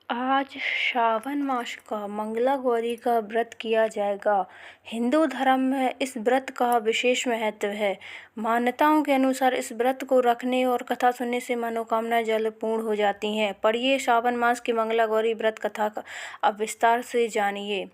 आज श्रावण मास का मंगला गौरी का व्रत किया जाएगा। हिंदू धर्म में इस व्रत का विशेष महत्व है। मान्यताओं के अनुसार इस व्रत को रखने और कथा सुनने से मनोकामना जल्द पूर्ण हो जाती हैं। पढ़िए श्रावण मास की मंगला गौरी व्रत कथा का अब विस्तार से जानिए।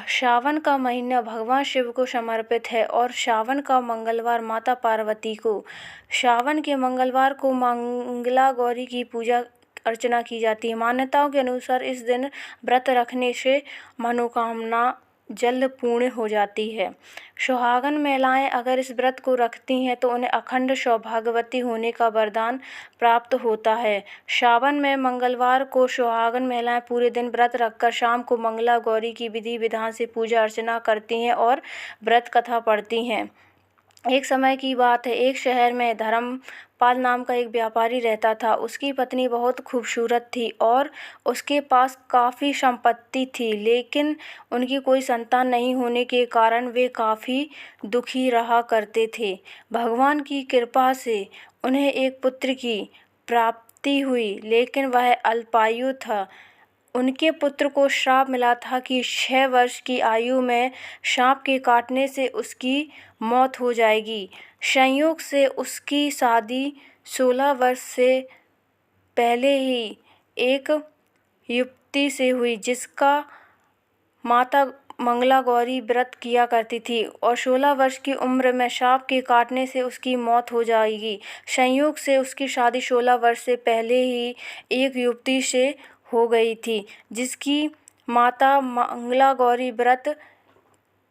श्रावण का महीना भगवान शिव को समर्पित है और श्रावण का मंगलवार माता पार्वती को। श्रावण के मंगलवार को मंगला गौरी की पूजा अर्चना की जाती है। मान्यताओं के अनुसार इस दिन व्रत रखने से मनोकामना जल्द पूर्ण हो जाती है। सुहागन महिलाएं अगर इस व्रत को रखती हैं तो उन्हें अखंड सौभाग्यवती होने का वरदान प्राप्त होता है। श्रावण में मंगलवार को सुहागन महिलाएं पूरे दिन व्रत रखकर शाम को मंगला गौरी की विधि विधान से पूजा अर्चना करती हैं और व्रत कथा पढ़ती हैं। एक समय की बात है, एक शहर में धर्मपाल नाम का एक व्यापारी रहता था। उसकी पत्नी बहुत खूबसूरत थी और उसके पास काफ़ी संपत्ति थी, लेकिन उनकी कोई संतान नहीं होने के कारण वे काफ़ी दुखी रहा करते थे। भगवान की कृपा से उन्हें एक पुत्र की प्राप्ति हुई, लेकिन वह अल्पायु था। उनके पुत्र को श्राप मिला था कि 6 वर्ष की आयु में सांप के काटने से उसकी मौत हो जाएगी। संयोग से उसकी शादी 16 वर्ष से पहले ही एक युवती से हुई, जिसका माता मंगला गौरी व्रत किया करती थी और 16 वर्ष की उम्र में सांप के काटने से उसकी मौत हो जाएगी। संयोग से उसकी शादी 16 वर्ष से पहले ही एक युवती से हो गई थी, जिसकी माता मंगला गौरी व्रत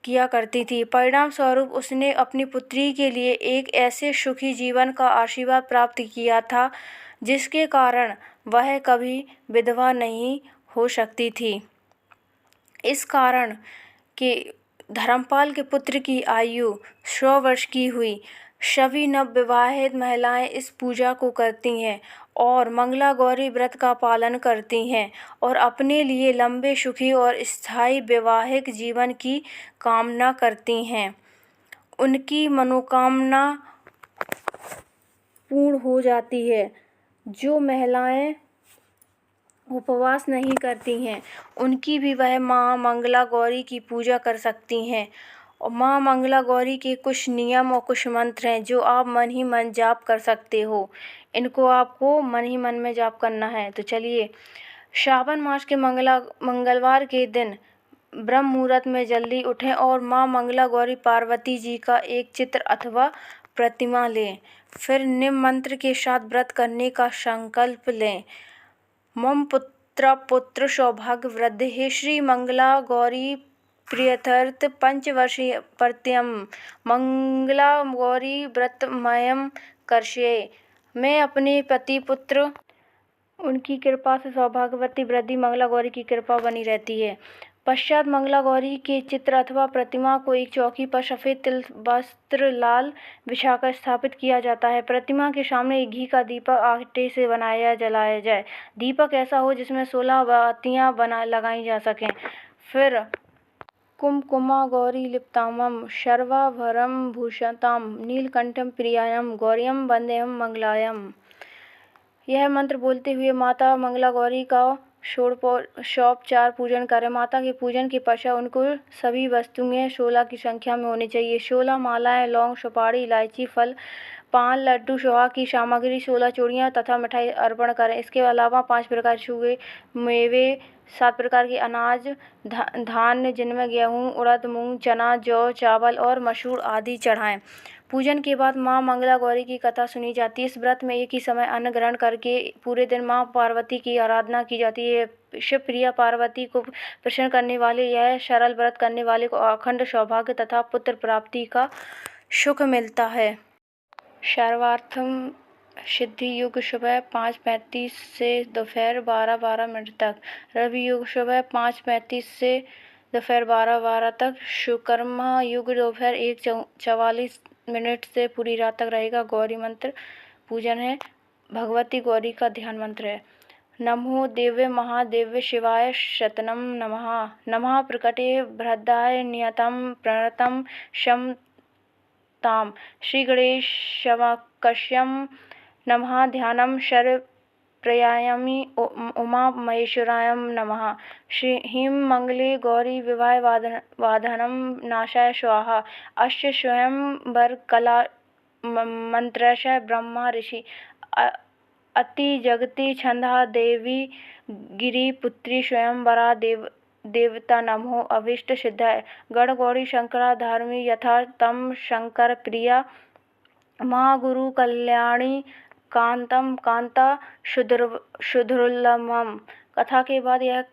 किया करती थी। परिणाम स्वरूप उसने अपनी पुत्री के लिए एक ऐसे सुखी जीवन का आशीर्वाद प्राप्त किया था, जिसके कारण वह कभी विधवा नहीं हो सकती थी। इस कारण के धर्मपाल के पुत्र की आयु 100 वर्ष की हुई। सभी नवविवाहित महिलाएं इस पूजा को करती हैं और मंगला गौरी व्रत का पालन करती हैं और अपने लिए लंबे, सुखी और स्थायी वैवाहिक जीवन की कामना करती हैं। उनकी मनोकामना पूर्ण हो जाती है। जो महिलाएं उपवास नहीं करती हैं, उनकी भी वह माँ मंगला गौरी की पूजा कर सकती हैं। और माँ मंगला गौरी के कुछ नियम और कुछ मंत्र हैं जो आप मन ही मन जाप कर सकते हो। इनको आपको मन ही मन में जाप करना है। तो चलिए, श्रावण मास के मंगलवार के दिन ब्रह्म मुहूर्त में जल्दी उठें और माँ मंगला गौरी पार्वती जी का एक चित्र अथवा प्रतिमा लें। फिर निम्न मंत्र के साथ व्रत करने का संकल्प लें। मम पुत्र पुत्र सौभाग्य वृद्धि श्री मंगला गौरी प्रियथर्थ पंचवर्षीय प्रत्यम मंगला गौरी व्रतमयम करशे। मैं अपने पति पुत्र उनकी कृपा से सौभाग्यवती वृद्धि मंगला गौरी की कृपा बनी रहती है। पश्चात मंगला गौरी के चित्र अथवा प्रतिमा को एक चौकी पर सफ़ेद तिल वस्त्र लाल बिछाकर स्थापित किया जाता है। प्रतिमा के सामने एक घी का दीपक आटे से जलाया जाए। दीपक ऐसा हो जिसमें 16 बातियाँ लगाई जा सकें। फिर कुमकुमा गौरी लिप्तामं सर्वाभरणं भूषतां नीलकंठं प्रियां गौर्यं वंदेहं मंगलायम। यह मंत्र बोलते हुए माता मंगला गौरी का षोडशोपचार पूजन करें। माता के पूजन के पश्चात उनको सभी वस्तुएं 16 की संख्या में होनी चाहिए। 16 मालाएं, लौंग, सुपारी, इलायची, फल, पान, लड्डू, सुहाग की सामग्री, 16 चूड़ियाँ तथा मिठाई अर्पण करें। इसके अलावा 5 प्रकार के मेवे, 7 प्रकार के अनाज, धान्य जिनमें गेहूँ, उड़द, मूंग, चना, जौ, चावल और मसूर आदि चढ़ाएं। पूजन के बाद माँ मंगला गौरी की कथा सुनी जाती है। इस व्रत में एक ही समय अन्न ग्रहण करके पूरे दिन माँ पार्वती की आराधना की जाती है। शिव प्रिया पार्वती को प्रसन्न करने वाले यह सरल व्रत करने वाले को अखंड सौभाग्य तथा पुत्र प्राप्ति का सुख मिलता है। सर्वार्थम सिद्धि युग सुबह 5:35 से दोपहर 12:12 तक, रवि युग सुबह 5:35 से दोपहर 12:12 तक, शुकर्म युग दोपहर 1:44 से पूरी रात तक रहेगा। गौरी मंत्र पूजन है। भगवती गौरी का ध्यान मंत्र है। नमो देव्य महादेव्य शिवाय शतनम नमः। नमः प्रकटे भद्राय नियतं प्रणतं शम ताम श्री गणेशमकश्यम नमः। ध्यानम प्रयायामि उमा महेश्वराय नमः। ह्रीं मंगले गौरी विवाह वाधनं नाशाय स्वाहा। अस्य स्वयंवरकला मंत्रस्य ब्रह्मा ऋषि अति जगति छंदा देवी गिरिपुत्री स्वयंवरा देवता नमो अभीष्ट सिद्धाय। गण गौरी शंकरा धार्मी यथा तम शंकर प्रिया। माँ गुरु कल्याणी कांतम कांता शुद्रुल्लमम। कथा के बाद यह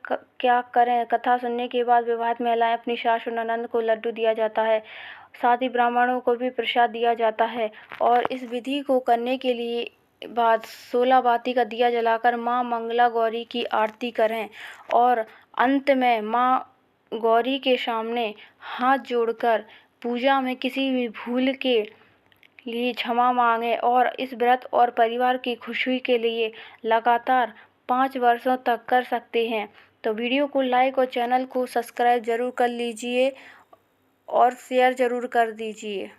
क्या करें? कथा सुनने के बाद विवाहित महिलाएं अपनी सासु ननंद को लड्डू दिया जाता है, साथ ही ब्राह्मणों को भी प्रसाद दिया जाता है। और इस विधि को करने के लिए बाद 16 बाती का दिया जलाकर माँ मंगला गौरी की आरती करें और अंत में माँ गौरी के सामने हाथ जोड़कर पूजा में किसी भी भूल के लिए क्षमा मांगे और इस व्रत और परिवार की खुशी के लिए लगातार 5 वर्षों तक कर सकते हैं। तो वीडियो को लाइक और चैनल को सब्सक्राइब ज़रूर कर लीजिए और शेयर ज़रूर कर दीजिए।